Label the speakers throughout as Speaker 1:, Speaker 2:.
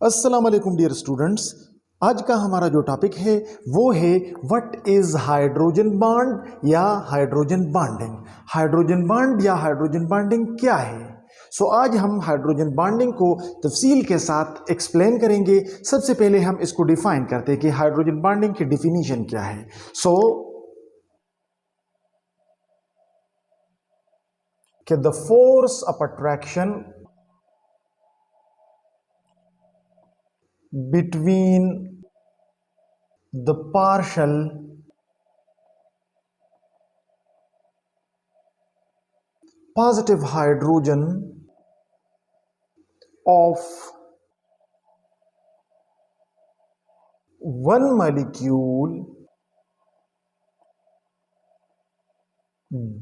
Speaker 1: अस्सलाम वालेकुम dear students. आज का हमारा जो टॉपिक है वो है व्हाट इज हाइड्रोजन बॉन्ड या हाइड्रोजन बॉन्डिंग। हाइड्रोजन बॉन्ड या हाइड्रोजन बॉन्डिंग क्या है? आज हम हाइड्रोजन बॉन्डिंग को तफसील के साथ एक्सप्लेन करेंगे। सबसे पहले हम इसको डिफाइन करते हैं कि हाइड्रोजन बॉन्डिंग की डिफिनीशन क्या है। कि the force of attraction between the partial positive hydrogen of one molecule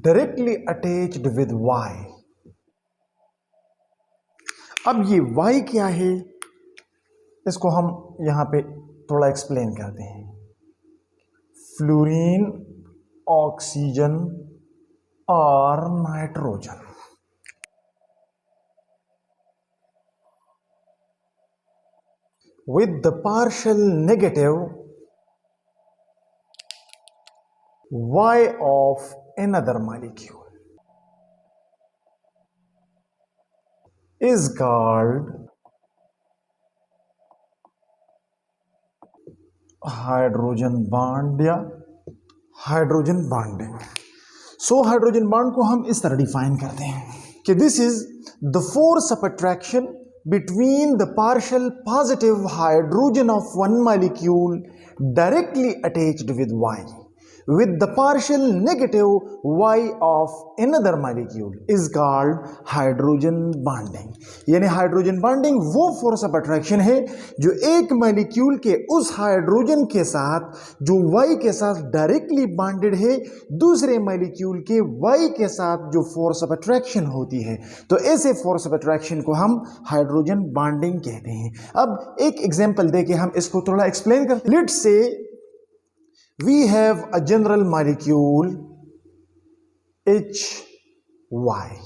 Speaker 1: directly attached with Y। अब ये Y क्या है, इसको हम यहां पे थोड़ा एक्सप्लेन करते हैं। फ्लोरीन, ऑक्सीजन और nitrogen. with the partial negative Y of another molecule is called hydrogen bond या हाइड्रोजन बॉन्डिंग। हाइड्रोजन बॉन्ड को हम इस तरह डिफाइन करते हैं कि this is the force of attraction between the partial positive hydrogen of one molecule directly attached with Y with the partial negative Y of another molecule is called hydrogen bonding। यानी hydrogen bonding वो force of attraction है जो एक molecule के उस hydrogen के साथ जो Y के साथ डायरेक्टली बॉन्डेड है दूसरे मॉलिक्यूल के Y के साथ जो फोर्स ऑफ अट्रैक्शन होती है, तो ऐसे फोर्स ऑफ अट्रैक्शन को हम हाइड्रोजन बॉन्डिंग कहते हैं। अब एक एग्जांपल देके हम इसको थोड़ा एक्सप्लेन करते हैं। Let's say we have a general molecule HY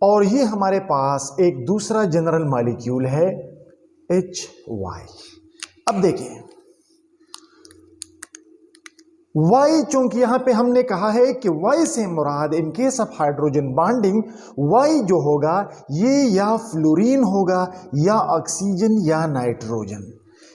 Speaker 1: और ये हमारे पास एक दूसरा जनरल मॉलिक्यूल है HY। अब देखिए Y, चूंकि यहां पे हमने कहा है कि Y से मुराद in case of hydrogen bonding Y जो होगा ये या फ्लोरीन होगा या ऑक्सीजन या नाइट्रोजन।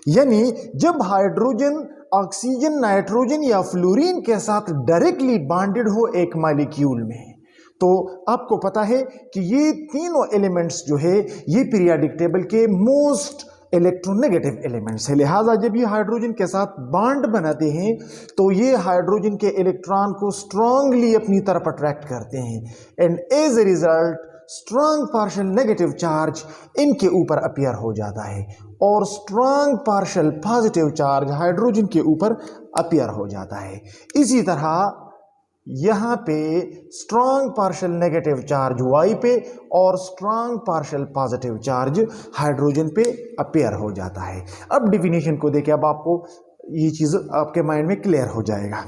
Speaker 1: यानी जब हाइड्रोजन ऑक्सीजन, नाइट्रोजन या फ्लोरीन के साथ डायरेक्टली बॉन्डेड हो एक मॉलिक्यूल में, तो आपको पता है कि ये तीनों एलिमेंट्स जो है ये पीरियोडिक टेबल के मोस्ट इलेक्ट्रोनेगेटिव एलिमेंट्स है। लिहाजा जब ये हाइड्रोजन के साथ बॉन्ड बनाते हैं तो ये हाइड्रोजन के इलेक्ट्रॉन को स्ट्रांगली अपनी तरफ अट्रैक्ट करते हैं and as a result strong partial negative charge इनके ऊपर अपीयर हो जाता है और strong partial positive charge hydrogen के ऊपर अपीयर हो जाता है। इसी तरह यहां पे strong partial negative charge Y पे और strong partial positive charge hydrogen पे अपीयर हो जाता है। अब डिफिनीशन को देखिए, अब आपको ये चीज आपके माइंड में क्लियर हो जाएगा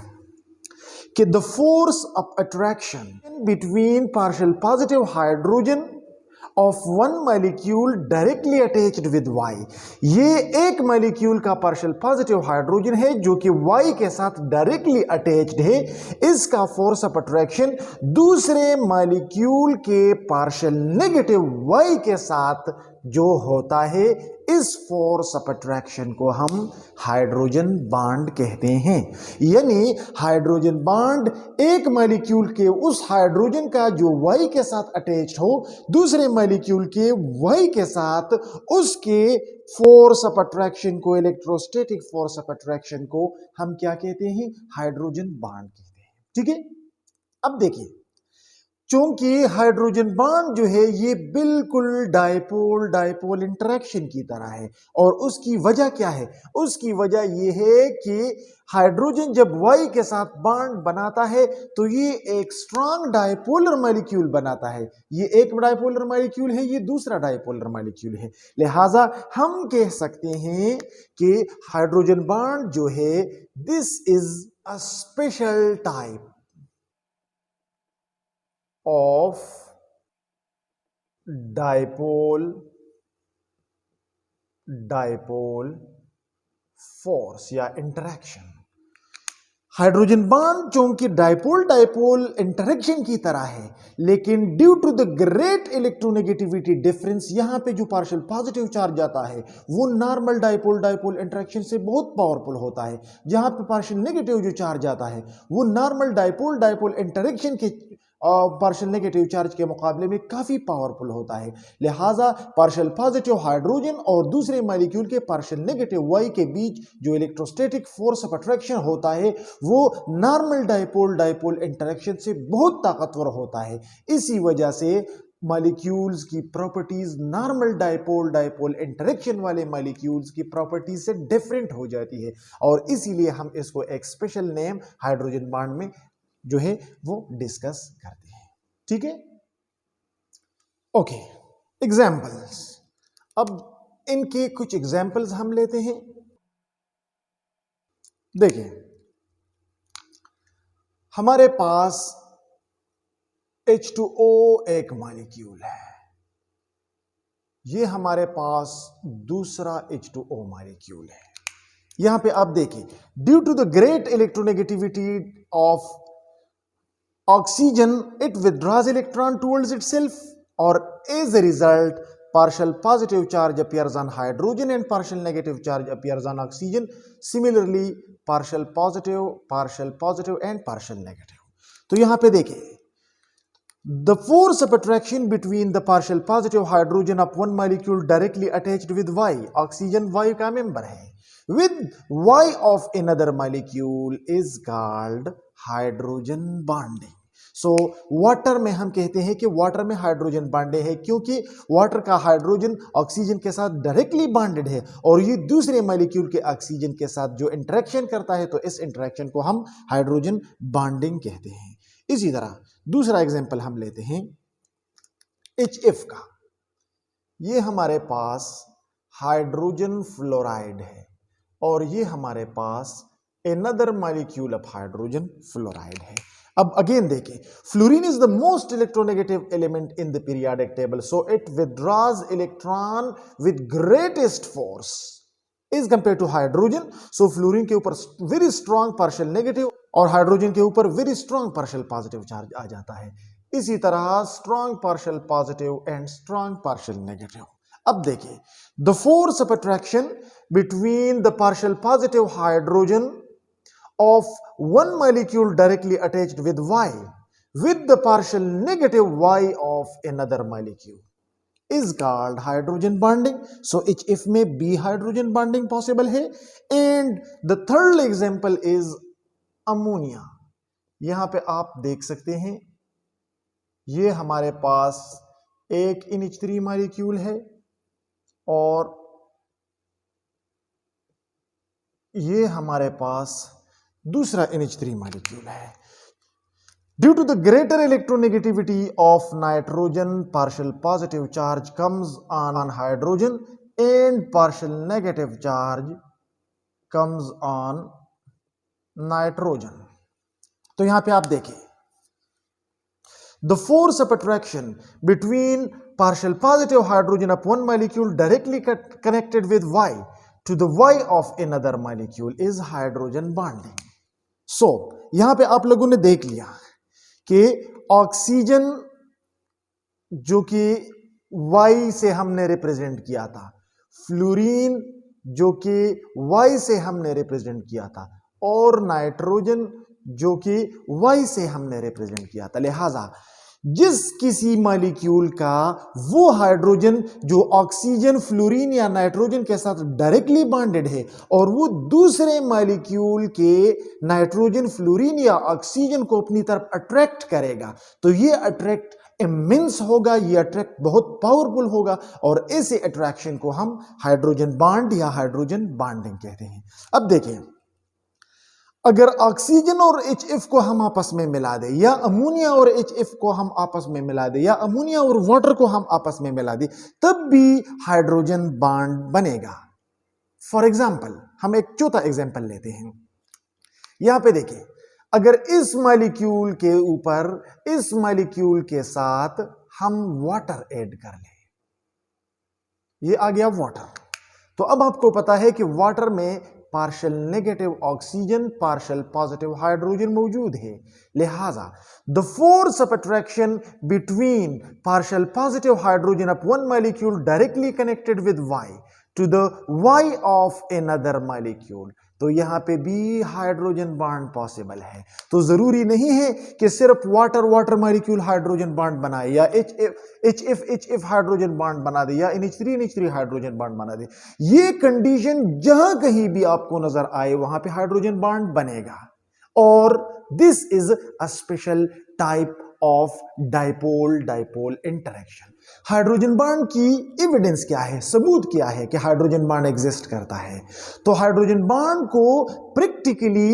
Speaker 1: कि the force of attraction between partial positive hydrogen of one molecule directly attached with Y। ये एक मॉलिक्यूल का पार्शियल पॉजिटिव हाइड्रोजन है जो कि Y के साथ डायरेक्टली अटैच्ड है। इसका फोर्स ऑफ अट्रैक्शन दूसरे मॉलिक्यूल के पार्शियल नेगेटिव Y के साथ जो होता है, इस फोर्स ऑफ अट्रैक्शन को हम हाइड्रोजन बॉन्ड कहते हैं। यानी हाइड्रोजन बॉन्ड एक मॉलिक्यूल के उस हाइड्रोजन का जो Y के साथ अटैच्ड हो दूसरे मॉलिक्यूल के Y के साथ उसके फोर्स ऑफ अट्रैक्शन को, इलेक्ट्रोस्टैटिक फोर्स ऑफ अट्रैक्शन को हम क्या कहते हैं? हाइड्रोजन बॉन्ड कहते हैं। ठीक है, अब देखिए चूंकि हाइड्रोजन बॉन्ड जो है ये बिल्कुल डायपोल डायपोल इंटरेक्शन की तरह है और उसकी वजह क्या है? उसकी वजह ये है कि हाइड्रोजन जब Y के साथ बॉन्ड बनाता है तो ये एक स्ट्रांग डायपोलर मॉलिक्यूल बनाता है। ये एक डायपोलर मॉलिक्यूल है, ये दूसरा डायपोलर मॉलिक्यूल है। लिहाजा हम कह सकते हैं कि हाइड्रोजन बॉन्ड जो है this is a special type of dipole dipole force या इंटरेक्शन। हाइड्रोजन बॉन्ड चूंकि डायपोल डायपोल इंटरेक्शन की तरह है, लेकिन due to the great electronegativity difference, यहां पे जो पार्शियल पॉजिटिव चार्ज आता है वो नॉर्मल डायपोल डायपोल इंटरेक्शन से बहुत पावरफुल होता है। जहां पे पार्शियल नेगेटिव जो चार्ज आता है वो नॉर्मल डायपोल डायपोल इंटरेक्शन के पार्शियल नेगेटिव चार्ज के मुकाबले में काफी पावरफुल होता है। लिहाजा पार्शियल पॉजिटिव हाइड्रोजन और दूसरे मॉलिक्यूल के पार्शियल नेगेटिव वाई के बीच जो इलेक्ट्रोस्टैटिक फोर्स ऑफ अट्रैक्शन होता है वो नॉर्मल डायपोल डायपोल इंटरेक्शन से बहुत ताकतवर होता है। इसी वजह से मॉलिक्यूल्स की properties normal dipole dipole interaction वाले मॉलिक्यूल्स की प्रॉपर्टीज से डिफरेंट हो जाती है, और इसीलिए हम इसको एक स्पेशल नेम हाइड्रोजन बॉन्ड में जो है वो डिस्कस करते हैं। ठीक है, ओके। एग्जाम्पल्स, अब इनके कुछ एग्जाम्पल्स हम लेते हैं। देखिए, हमारे पास H2O एक मॉलिक्यूल है, ये हमारे पास दूसरा H2O मॉलिक्यूल है। यहां पे आप देखिए, due to the great electronegativity of oxygen, it withdraws electron towards itself, or as a result partial positive charge appears on hydrogen and partial negative charge appears on oxygen. Similarly partial positive and partial negative. तो यहां पे देखिए, the force of attraction between the partial positive hydrogen of one molecule directly attached with Y, oxygen Y का member है, with Y of another molecule is called hydrogen bonding. So water में हम कहते हैं कि वाटर में hydrogen bonded है, क्योंकि वाटर का हाइड्रोजन ऑक्सीजन के साथ डायरेक्टली बॉन्डेड है और ये दूसरे मॉलिक्यूल के ऑक्सीजन के साथ जो इंटरेक्शन करता है तो इस इंटरेक्शन को हम हाइड्रोजन बॉन्डिंग कहते हैं। इसी तरह दूसरा एग्जांपल हम लेते हैं HF का। ये हमारे पास हाइड्रोजन फ्लोराइड है और ये हमारे पास another molecule of hydrogen fluoride है। अब अगेन देखिए, fluorine is the most electronegative element in the periodic table, so it withdraws electron with greatest force is compare to hydrogen. So fluorine के ऊपर very strong partial negative और hydrogen के ऊपर very strong partial positive charge आ जाता है। इसी तरह strong partial positive and strong partial negative. अब देखिए, the force of attraction between the partial positive hydrogen of one molecule directly attached with Y with the partial negative Y of another molecule is called hydrogen bonding. So HF में B hydrogen bonding possible है। And the third example is ammonia। यहां पे आप देख सकते हैं, ये हमारे पास एक NH3 मॉलिक्यूल है और ये हमारे पास दूसरा NH3 मॉलिक्यूल है। Due to the greater electronegativity of nitrogen, partial positive charge comes on hydrogen and partial negative charge comes on nitrogen. तो यहां पे आप देखिए, the force of attraction between partial positive hydrogen of one molecule directly connected with Y to the Y of another molecule is hydrogen bonding. So यहां पे आप लोगों ने देख लिया कि ऑक्सीजन जो कि Y से हमने रिप्रेजेंट किया था, फ्लोरीन जो कि Y से हमने रिप्रेजेंट किया था, और नाइट्रोजन जो कि Y से हमने रिप्रेजेंट किया था। लिहाजा जिस किसी मॉलिक्यूल का वो हाइड्रोजन जो ऑक्सीजन, फ्लोरीन या नाइट्रोजन के साथ डायरेक्टली बॉन्डेड है और वो दूसरे मॉलिक्यूल के नाइट्रोजन, फ्लोरीन या ऑक्सीजन को अपनी तरफ अट्रैक्ट करेगा, तो ये अट्रैक्ट इमेंस होगा, ये अट्रैक्ट बहुत पावरफुल होगा, और ऐसे अट्रैक्शन को हम हाइड्रोजन बॉन्ड या हाइड्रोजन बॉन्डिंग कहते हैं। अब देखिए, अगर ऑक्सीजन और HF को हम आपस में मिला दें, या अमोनिया और HF को हम आपस में मिला दें, या अमोनिया और वाटर को हम आपस में मिला दें, तब भी हाइड्रोजन बॉन्ड बनेगा। फॉर एग्जाम्पल, हम एक चौथा एग्जाम्पल लेते हैं। यहां पे देखिए, अगर इस मॉलिक्यूल के ऊपर इस मॉलिक्यूल के साथ हम वाटर ऐड कर लें, ये आ गया वाटर, तो अब आपको पता है कि वाटर में partial negative oxygen, partial positive hydrogen मौजूद है। लिहाजा the force of attraction between partial positive hydrogen of one molecule directly connected with Y to the Y of another molecule. तो यहां पे भी हाइड्रोजन बॉन्ड पॉसिबल है। तो जरूरी नहीं है कि सिर्फ water water molecule hydrogen bond बनाए, या HF हाइड्रोजन बॉन्ड बना दे, या NH3 हाइड्रोजन बॉन्ड बना दे। ये कंडीशन जहां कहीं भी आपको नजर आए वहां पे हाइड्रोजन बॉन्ड बनेगा। और this is a special type of dipole dipole interaction. Hydrogen bond की एविडेंस क्या है, सबूत क्या है कि हाइड्रोजन बॉन्ड एग्जिस्ट करता है? तो हाइड्रोजन बॉन्ड को प्रैक्टिकली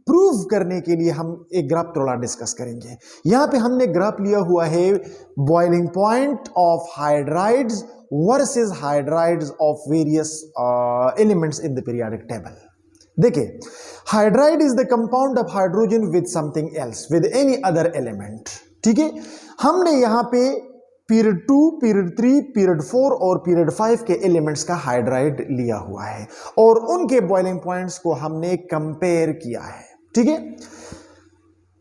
Speaker 1: प्रूव करने के लिए हम एक ग्राफ थोड़ा डिस्कस करेंगे। यहां पे हमने ग्राफ लिया हुआ है boiling point of hydrides versus hydrides of various elements in the periodic table. देखिए, hydride is the compound of hydrogen with something else, with any other element. ठीक है, हमने यहां पे पीरियड 2, पीरियड 3, पीरियड 4 और पीरियड 5 के एलिमेंट्स का hydride लिया हुआ है और उनके बॉइलिंग पॉइंट्स को हमने कंपेयर किया है। ठीक है,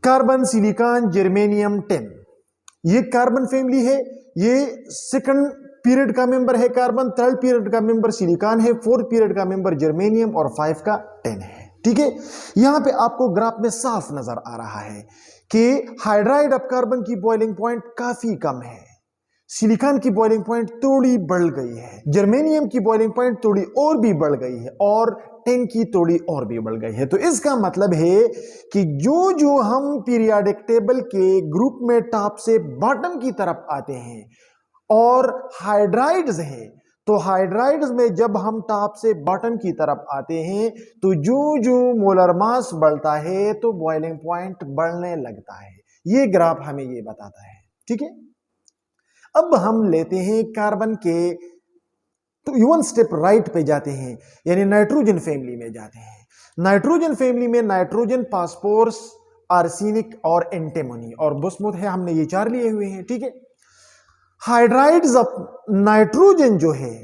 Speaker 1: कार्बन, सिलिकॉन, जर्मेनियम, टिन, ये कार्बन फैमिली है। ये सेकंड पीरियड का मेंबर है कार्बन, थर्ड पीरियड का मेंबर सिलिकॉन है, फोर्थ पीरियड का मेंबर जर्मेनियम और 5 का टिन है। ठीक है, यहां पे आपको ग्राफ में साफ नजर आ रहा है कि हाइड्राइड ऑफ कार्बन की बॉइलिंग पॉइंट काफी कम है, सिलिकॉन की बॉइलिंग पॉइंट थोड़ी बढ़ गई है, जर्मेनियम की बॉइलिंग पॉइंट थोड़ी और भी बढ़ गई है और टिन की थोड़ी और भी बढ़ गई है। तो इसका मतलब है कि जो जो हम पीरियोडिक टेबल के ग्रुप में टॉप से बॉटम की तरफ आते हैं और हाइड्राइड्स हैं, तो हाइड्राइड्स में जब हम टॉप से बॉटम की तरफ आते हैं तो जो जो मोलर मास बढ़ता है तो बॉइलिंग पॉइंट बढ़ने लगता है। ये ग्राफ हमें ये बताता है। ठीक है, अब हम लेते हैं कार्बन के, तो वन स्टेप राइट पे जाते हैं, यानी नाइट्रोजन फैमिली में जाते हैं। नाइट्रोजन फैमिली में नाइट्रोजन, फास्फोरस, आर्सेनिक और एंटीमोनी और बिस्मुथ है, हमने ये 4 लिए हुए हैं। ठीक है, हाइड्राइड्स ऑफ नाइट्रोजन जो है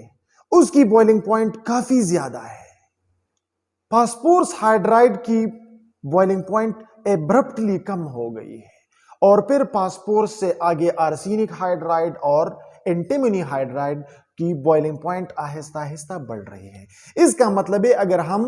Speaker 1: उसकी बॉइलिंग पॉइंट काफी ज्यादा है। फास्फोरस हाइड्राइड की बॉइलिंग पॉइंट एब्रप्टली कम हो गई है और फिर फास्फोरस से आगे आर्सेनिक हाइड्राइड और एंटीमोनी हाइड्राइड की बॉइलिंग पॉइंट आहिस्ता आहिस्ता बढ़ रही है। इसका मतलब है अगर हम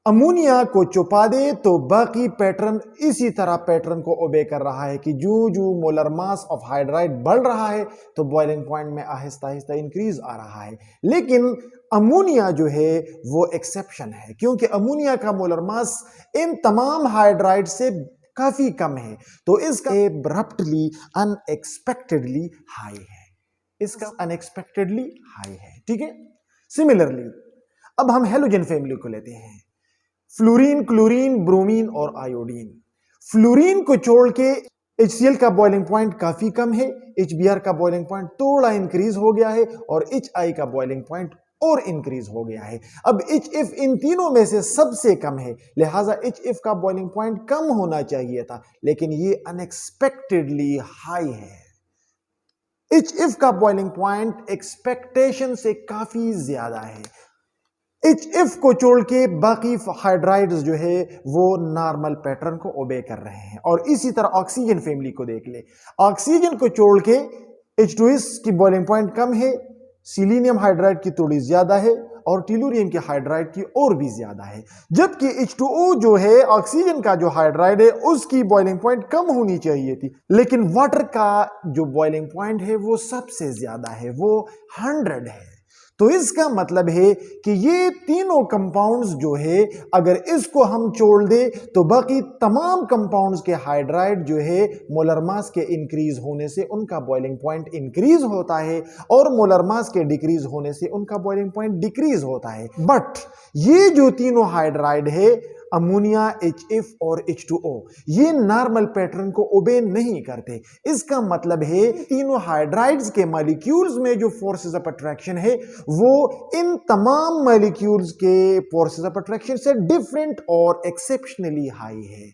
Speaker 1: अमोनिया को छुपा दे तो बाकी पैटर्न इसी तरह पैटर्न को ओबे कर रहा है कि जो जो मोलर मास ऑफ हाइड्राइड बढ़ रहा है तो बॉइलिंग पॉइंट में आहिस्ता आहिस्ता इंक्रीज आ रहा है। लेकिन अमोनिया जो है वो एक्सेप्शन है, क्योंकि अमोनिया का मोलर मास इन तमाम हाइड्राइड से काफी कम है, तो इसका एब्रप्टली अनएक्सपेक्टेडली हाई है, इसका अनएक्सपेक्टेडली हाई है। ठीक है, सिमिलरली अब हम हेलोजन फैमिली को लेते हैं, फ्लोरीन, क्लोरीन, ब्रोमीन और आयोडीन। फ्लोरीन को छोड़ के HCl का बॉइलिंग पॉइंट काफी कम है, HBr का बॉइलिंग पॉइंट थोड़ा इंक्रीज हो गया है और HI का बॉइलिंग पॉइंट और इंक्रीज हो गया है। अब HF इन तीनों में से सबसे कम है, लिहाजा HF का बॉइलिंग पॉइंट कम होना चाहिए था, लेकिन ये अनएक्सपेक्टेडली हाई है। HF का बॉइलिंग पॉइंट एक्सपेक्टेशन से काफी ज्यादा है। HF को छोड़ के बाकी हाइड्राइड्स जो है वो नॉर्मल पैटर्न को ओबे कर रहे हैं। और इसी तरह ऑक्सीजन फैमिली को देख ले, ऑक्सीजन को छोड़ के H2S की बॉइलिंग पॉइंट कम है, सिलीनियम हाइड्राइड की थोड़ी ज्यादा है और टेलुरियम के हाइड्राइड की और भी ज्यादा है। जबकि H2O जो है ऑक्सीजन का जो हाइड्राइड है उसकी बॉइलिंग पॉइंट कम होनी चाहिए थी, लेकिन वाटर का जो बॉइलिंग पॉइंट है वो सबसे ज्यादा है, वो 100 है। तो इसका मतलब है कि ये तीनों कंपाउंड्स जो है अगर इसको हम छोड़ दे तो बाकी तमाम कंपाउंड्स के हाइड्राइड जो है मोलर मास के इंक्रीज होने से उनका बॉइलिंग पॉइंट इंक्रीज होता है और मोलर मास के डिक्रीज होने से उनका बॉइलिंग पॉइंट डिक्रीज होता है। बट ये जो तीनों हाइड्राइड है अमोनिया, HF और H2O, ये नॉर्मल पैटर्न को ओबे नहीं करते। इसका मतलब है तीनों हाइड्राइड्स के मॉलिक्यूल्स में जो फोर्सेस ऑफ अट्रैक्शन है वो इन तमाम मॉलिक्यूल्स के फोर्सेस ऑफ अट्रैक्शन से डिफरेंट और एक्सेप्शनली हाई है।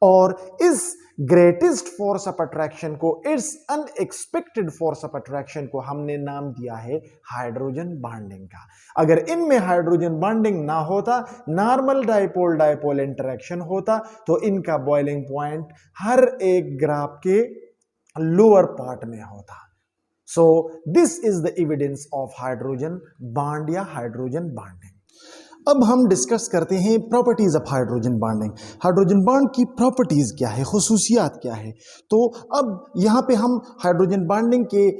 Speaker 1: और इस ग्रेटेस्ट फोर्स ऑफ अट्रैक्शन को, it's unexpected force of attraction को हमने नाम दिया है हाइड्रोजन बॉन्डिंग का। अगर इनमें हाइड्रोजन बॉन्डिंग ना होता, नॉर्मल डाइपोल डाइपोल इंटरेक्शन होता, तो इनका बॉइलिंग पॉइंट हर एक ग्राफ के लोअर पार्ट में होता। So this is the evidence of hydrogen bond या हाइड्रोजन बॉन्डिंग। अब हम डिस्कस करते हैं properties of hydrogen bonding. Hydrogen bond की प्रॉपर्टीज क्या है, खुसूसियात क्या है। तो अब यहां पे हम हाइड्रोजन बॉन्डिंग के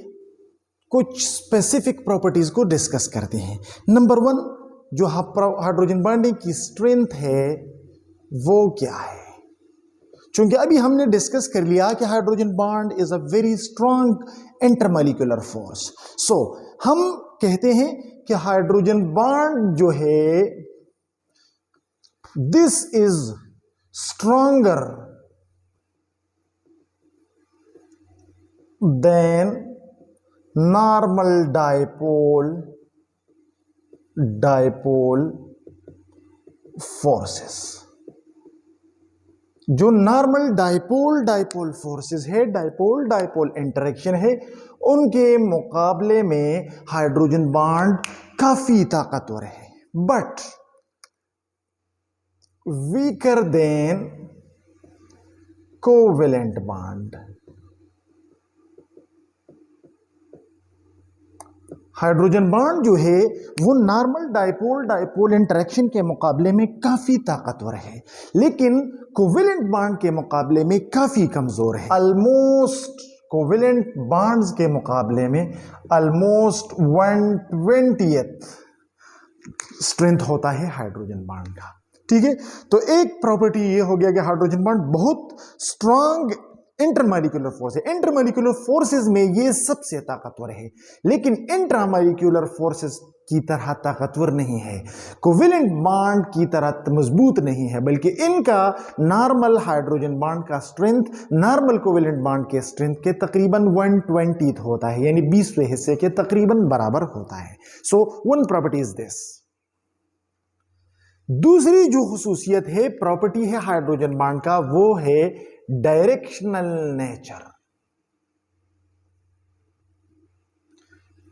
Speaker 1: कुछ स्पेसिफिक प्रॉपर्टीज को डिस्कस करते हैं। नंबर 1, जो हाइड्रोजन बॉन्डिंग की स्ट्रेंथ है वो क्या है। क्योंकि अभी हमने डिस्कस कर लिया कि hydrogen bond is a very strong intermolecular force. So हम कहते हैं कि हाइड्रोजन बॉन्ड जो है this is stronger than normal dipole forces. जो नॉर्मल डाइपोल फोर्सेस है, डाइपोल इंटरेक्शन है, उनके मुकाबले में हाइड्रोजन बॉन्ड काफी ताकतवर है, but weaker than covalent bond. Hydrogen bond जो है वो नॉर्मल डाइपोल इंटरेक्शन के मुकाबले में काफी ताकतवर है, लेकिन कोवेलेंट बॉन्ड के मुकाबले में काफी कमजोर है। ऑलमोस्ट कोवेलेंट बॉन्ड्स के मुकाबले में ऑलमोस्ट 1/20 स्ट्रेंथ होता है हाइड्रोजन बॉन्ड का। ठीक है, तो एक प्रॉपर्टी ये हो गया कि हाइड्रोजन बॉन्ड बहुत स्ट्रांग इंटरमॉलिक्यूलर फोर्स है। इंटरमॉलिक्यूलर फोर्सेस में ये सबसे ताकतवर है, लेकिन इंट्रामॉलिक्यूलर फोर्सेस की तरह ताकतवर नहीं है, कोवेलेंट बॉन्ड की तरह मजबूत नहीं है, बल्कि इनका नॉर्मल हाइड्रोजन बॉन्ड का स्ट्रेंथ नॉर्मल कोवेलेंट बॉन्ड के स्ट्रेंथ के तकरीबन 1/20 होता है, यानी 20वें हिस्से के तकरीबन बराबर होता है। So one property is this. दूसरी जो खुसूसियत है, प्रॉपर्टी है हाइड्रोजन बॉन्ड का, वो है डायरेक्शनल नेचर।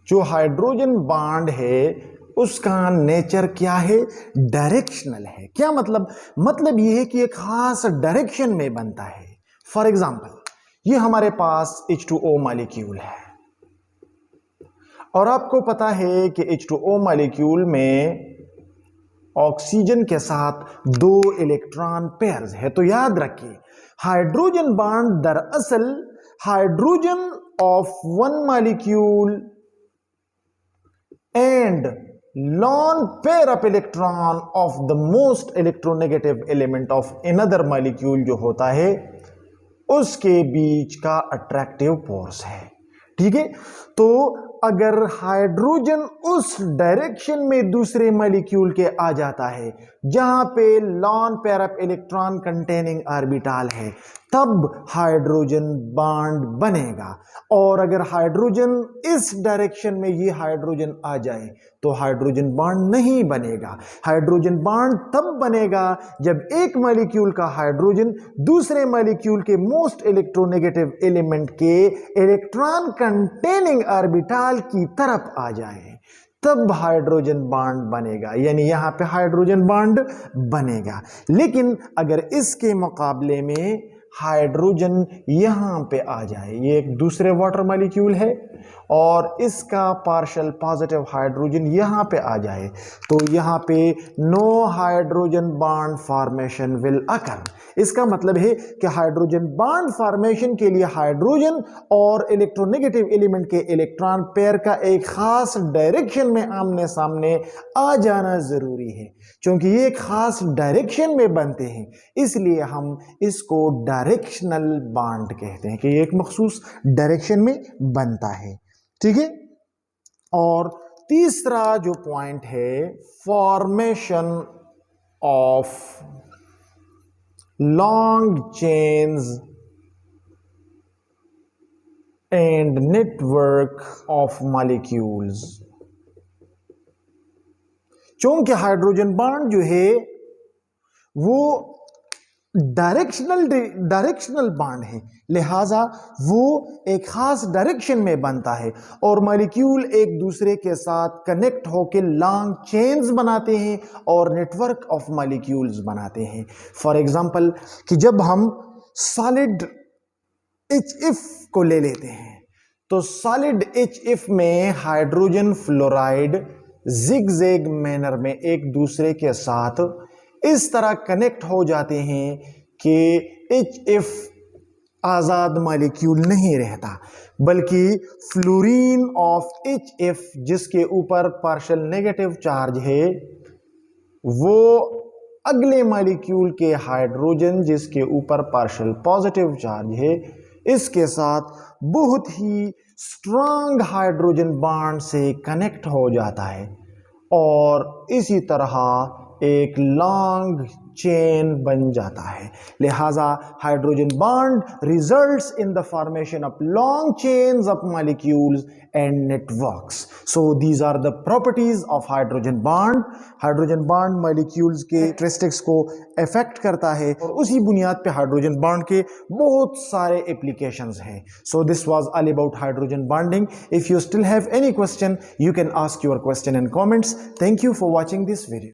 Speaker 1: जो हाइड्रोजन बॉन्ड है उसका नेचर क्या है, डायरेक्शनल है। क्या मतलब? मतलब यह है कि एक खास डायरेक्शन में बनता है। फॉर एग्जांपल, ये हमारे पास H2O मॉलिक्यूल है और आपको पता है कि H2O मॉलिक्यूल में ऑक्सीजन के साथ 2 इलेक्ट्रॉन पेयर्स है। तो याद रखिए, हाइड्रोजन बॉन्ड दरअसल hydrogen of one molecule and lone pair of electron of the most electronegative element of another molecule जो होता है उसके बीच का अट्रैक्टिव फोर्स है। ठीक है, तो अगर हाइड्रोजन उस डायरेक्शन में दूसरे मॉलिक्यूल के आ जाता है जहां पे lone pair of electron containing orbital है, तब हाइड्रोजन बॉन्ड बनेगा। और अगर हाइड्रोजन इस डायरेक्शन में ये हाइड्रोजन आ जाए तो हाइड्रोजन बॉन्ड नहीं बनेगा। हाइड्रोजन बॉन्ड तब बनेगा जब एक मॉलिक्यूल का हाइड्रोजन दूसरे मॉलिक्यूल के मोस्ट इलेक्ट्रोनेगेटिव एलिमेंट के इलेक्ट्रॉन कंटेनिंग ऑर्बिटल की तरफ आ जाए, तब हाइड्रोजन बॉन्ड बनेगा, यानी यहां पे हाइड्रोजन बॉन्ड बनेगा। लेकिन अगर इसके मुकाबले में हाइड्रोजन यहां पे आ जाए, ये एक दूसरे वाटर मॉलिक्यूल है और इसका पार्शियल पॉजिटिव हाइड्रोजन यहां पे आ जाए, तो यहां पे no hydrogen bond formation will occur. इसका मतलब है कि हाइड्रोजन बॉन्ड फॉर्मेशन के लिए हाइड्रोजन और इलेक्ट्रोनेगेटिव एलिमेंट के इलेक्ट्रॉन पेयर का एक खास डायरेक्शन में आमने सामने आ जाना जरूरी है। क्योंकि ये एक खास डायरेक्शन में बनते हैं, इसलिए हम इसको डायरेक्शनल बॉन्ड कहते हैं कि ये एक मखसूस डायरेक्शन में बनता है। ठीक है, और तीसरा जो पॉइंट है, formation of long chains and network of molecules. क्योंकि हाइड्रोजन बॉन्ड जो है वो डायरेक्शनल बॉन्ड है, लिहाजा वो एक खास डायरेक्शन में बनता है और मॉलिक्यूल एक दूसरे के साथ कनेक्ट होकर लॉन्ग चेन्स बनाते हैं और नेटवर्क ऑफ मॉलिक्यूल्स बनाते हैं। फॉर एग्जांपल कि जब हम सॉलिड HF को ले लेते हैं तो सॉलिड HF में हाइड्रोजन फ्लोराइड जिगजैग मैनर में एक दूसरे के साथ इस तरह कनेक्ट हो जाते हैं कि HF आजाद मॉलिक्यूल नहीं रहता, बल्कि फ्लोरीन ऑफ HF जिसके ऊपर पार्शियल नेगेटिव चार्ज है वो अगले मॉलिक्यूल के हाइड्रोजन जिसके ऊपर पार्शियल पॉजिटिव चार्ज है इसके साथ बहुत ही स्ट्रांग हाइड्रोजन बॉन्ड से कनेक्ट हो जाता है और इसी तरह एक लॉन्ग चेन बन जाता है। लिहाजा hydrogen bond results in the formation of long chains of molecules and networks. So these are the properties of hydrogen bond. Hydrogen bond molecules के कैरेक्टरिस्टिक्स को अफेक्ट करता है और उसी बुनियाद पे हाइड्रोजन बॉन्ड के बहुत सारे एप्लीकेशंस हैं। So this was all about hydrogen bonding. If you still have any question you can ask your question in comments. Thank you for watching this video.